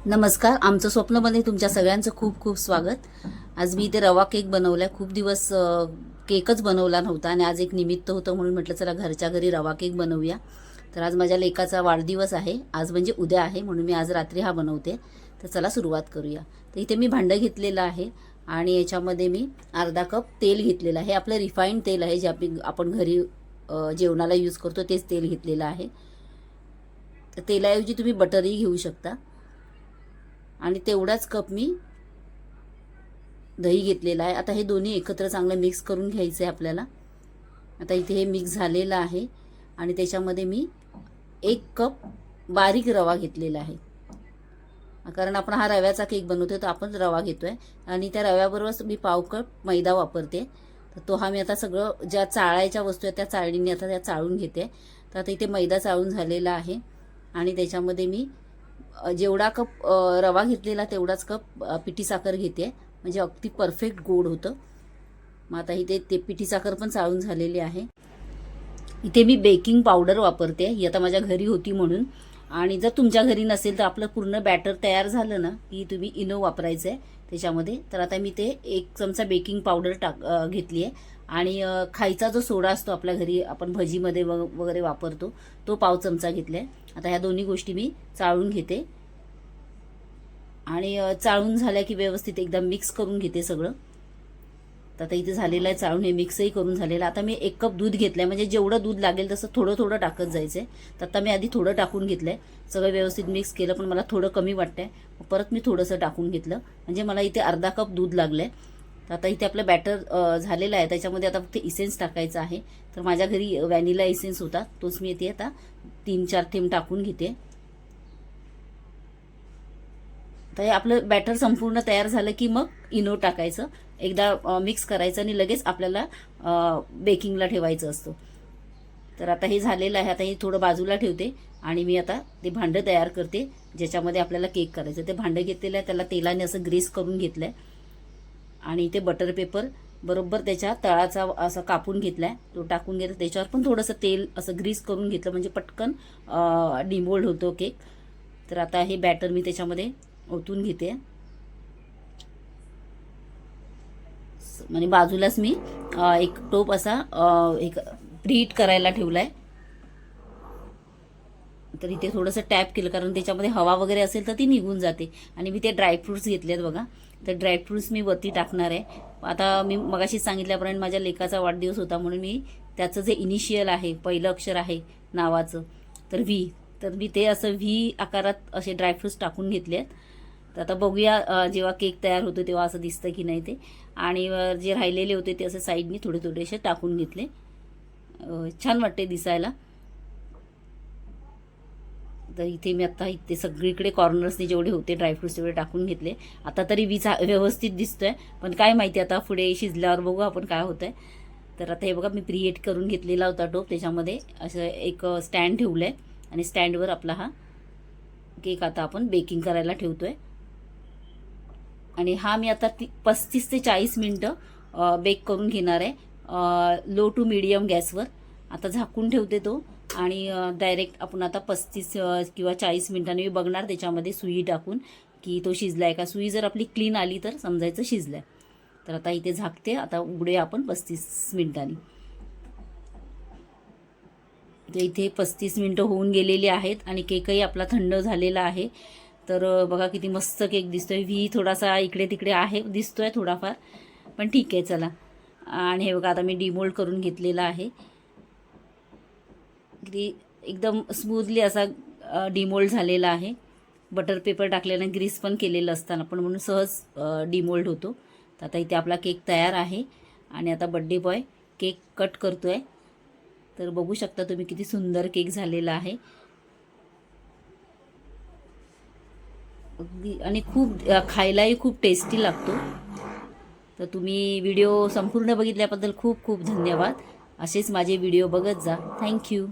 नमस्कार. आमचं स्वप्नमध्ये तुमच्या सगळ्यांचं खूप खूप स्वागत. आज मी इथे रवा केक बनवलाय. खूप दिवस केकच बनवला नव्हता आणि आज एक निमित्त होतं म्हणून म्हटलं चला घरच्या घरी रवा केक बनवूया. तर आज माझ्या लेकाचा वाढदिवस आहे. आज म्हणजे उद्या आहे म्हणून मी आज रात्री हा बनवते. तर चला सुरुवात करूया. तर इथे मी भांडं घेतलेलं आहे आणि याच्यामध्ये मी अर्धा कप तेल घेतलेलं आहे. हे आपलं रिफाईंड तेल आहे जे आपण घरी जेवणाला यूज करतो तेच तेल घेतलेलं आहे. तर तेलाऐवजी तुम्ही बटरही घेऊ शकता. आणि तेवढाच कप मी दही घेतलेला आहे. आता हे दोन्ही एकत्र चांगलं मिक्स करून घ्यायचं आहे आपल्याला. आता इथे हे मिक्स झालेलं आहे आणि त्याच्यामध्ये मी 1 कप बारीक रवा घेतलेला आहे. कारण आपण हा रव्याचा केक बनवतोय तर आपण रवा घेतोय आणि त्या रव्याबरोबरच मी पाव कप मैदा वापरते. तर तो हा मी आता सगळं ज्या चाळायच्या वस्तू आहेत त्या चाळणीने आता त्या चाळून घेते. तर आता इथे मैदा चाळून झालेला आहे आणि त्याच्यामध्ये मी जेवढा कप रवा घेतलेला तेवढाच कप पिठी साखर घेते म्हणजे अगदी परफेक्ट गोड होतं. मग आता इथे ते पिठी साखर पण चाळून झालेली आहे. इथे मी बेकिंग पावडर वापरते. ही आता माझ्या घरी होती म्हणून. आणि जर तुमच्या घरी नसेल तर आपलं पूर्ण बॅटर तयार झालं ना की तुम्ही इनो वापरायचं आहे त्याच्यामध्ये. तर आता मी ते 1 चमचा बेकिंग पावडर घेतली आहे आणि खायचा जो सोडा असतो आपल्या घरी आपण भजीमध्ये वगैरे वापरतो तो पाव चमचा घेतला आहे. आता ह्या दोन्ही गोष्टी मी चाळून घेते आणि चाळून झाल्या की व्यवस्थित एकदा मिक्स करून घेते सगळं. तर आता इथे झालेलं आहे चाळून, हे मिक्सही करून झालेलं. आता मी 1 कप दूध घेतलंय म्हणजे जेवढं दूध लागेल तसं थोडं थोडं टाकत जायचंय. तर आता मी आधी थोडं टाकून घेतलंय, सगळं व्यवस्थित मिक्स केलं पण मला थोडं कमी वाटतंय. परत मी थोडंसं टाकून घेतलं म्हणजे मला इथे अर्धा कप दूध लागलंय. तर आता इथे आपलं बॅटर झालेलं आहे. त्याच्यामध्ये आता फक्त इसेन्स टाकायचं आहे. तर माझ्या घरी व्हॅनिला इसेन्स होता तोच मी इथे आता 3-4 थेंब टाकून घेते. तर आपलं बॅटर संपूर्ण तयार झालं की मग इनो टाकायचं, एकदा मिक्स करायचं आणि लगेच आपल्याला बेकिंगला ठेवायचं असतं. तर आता हे झालेलं आहे. आता हे थोडं बाजूला ठेवते आणि मी आता ते भांडं तयार करते ज्याच्यामध्ये आपल्याला केक करायचं. ते भांडं घेतलेलं आहे, त्याला तेलाने असं ग्रीस करून घेतलंय आणि इथे बटर पेपर बरोबर त्याच्या तळाचा असं कापून घेतलाय, तो टाकून घेतला. त्याच्यावर पण थोडंसं तेल असं ग्रीस करून घेतलं म्हणजे पटकन डिमोल्ड होतो केक. तर आता हे बॅटर मी त्याच्यामध्ये ओतून घेते म्हणजे बाजूलाच मी एक टोप असा एक प्रीहीट करायला ठेवलाय. तर इथे थोडंसं टॅप केलं कारण त्याच्यामध्ये हवा वगैरे असेल तर ती निघून जाते. आणि मी ते ड्रायफ्रुट्स घेतलेत बघा. तर ड्रायफ्रुट्स मी वरती टाकणार आहे. आता मी मगाशी सांगितल्याप्रमाणे माझ्या लेकाचा वाढदिवस होता म्हणून मी त्याचं जे इनिशियल आहे, पहिलं अक्षर आहे नावाचं तर व्ही, तर मी ते असं व्ही आकारात असे ड्रायफ्रुट्स टाकून घेतले आहेत. तर आता बघूया जेव्हा केक तयार होतो तेव्हा असं दिसतं की नाही ते. आणि जे राहिलेले होते ते असे साईडनी थोडे थोडेसे टाकून घेतले. छान वाटते दिसायला. तर इथे मी आता इथे सगळीकडे कॉर्नर्सने जेवढे होते ड्रायफ्रुट्स तेवढे टाकून घेतले. आता तरी व्यवस्थित दिसतोय पण काय माहिती आता पुढे शिजल्यावर बघू आपण काय होतंय. तर आता हे बघा मी प्रीहीट करून घेतलेला होता टोप, त्याच्यामध्ये असं एक स्टँड ठेवलंय आणि स्टँडवर आपला हा केक आता आपण बेकिंग करायला ठेवतोय. आणि हा मी आता 35 ते 40 मिनटं बेक करून घेणार आहे लो टू मीडियम गॅसवर. आता झाकून ठेवते तो आणि डायरेक्ट आपण आता 35 किंवा 40 मिनिटांनी बघणार त्याच्यामध्ये सुई टाकून की तो शिजलाय का. सुई जर आपली क्लीन आली तर समजायचं शिजलाय. तर आता इथे झाकते, आता उघडूया आपण 35 मिनिटांनी. तर इथे 35 मिनिटं होऊन गेलेली आहेत आणि केकही आपला थंड झालेला आहे. तर बघा किती मस्त केक दिसतोय. व्ही थोडासा इकडे तिकडे आहे दिसतोय थोडाफार पण ठीक आहे चला. आणि हे बघा आता मी डिमोल्ड करून घेतलेला आहे. एकदम स्मूथली असा डिमोल्ड झालेला आहे. बटर पेपर टाकल्याने ग्रीस पण केलेलं असताना पण म्हणून सहज डिमोल्ड होतो. तर आता इथे आपला केक तयार आहे आणि आता बड्डे बॉय केक कट करतोय. तर बघू शकता तुम्ही किती सुंदर केक झालेला आहे आणि खूप खायलाही खूप टेस्टी लागतो. तर तुम्ही व्हिडिओ संपूर्ण बघितल्याबद्दल खूप खूप धन्यवाद. असेच माझे व्हिडिओ बघत जा. थँक्यू.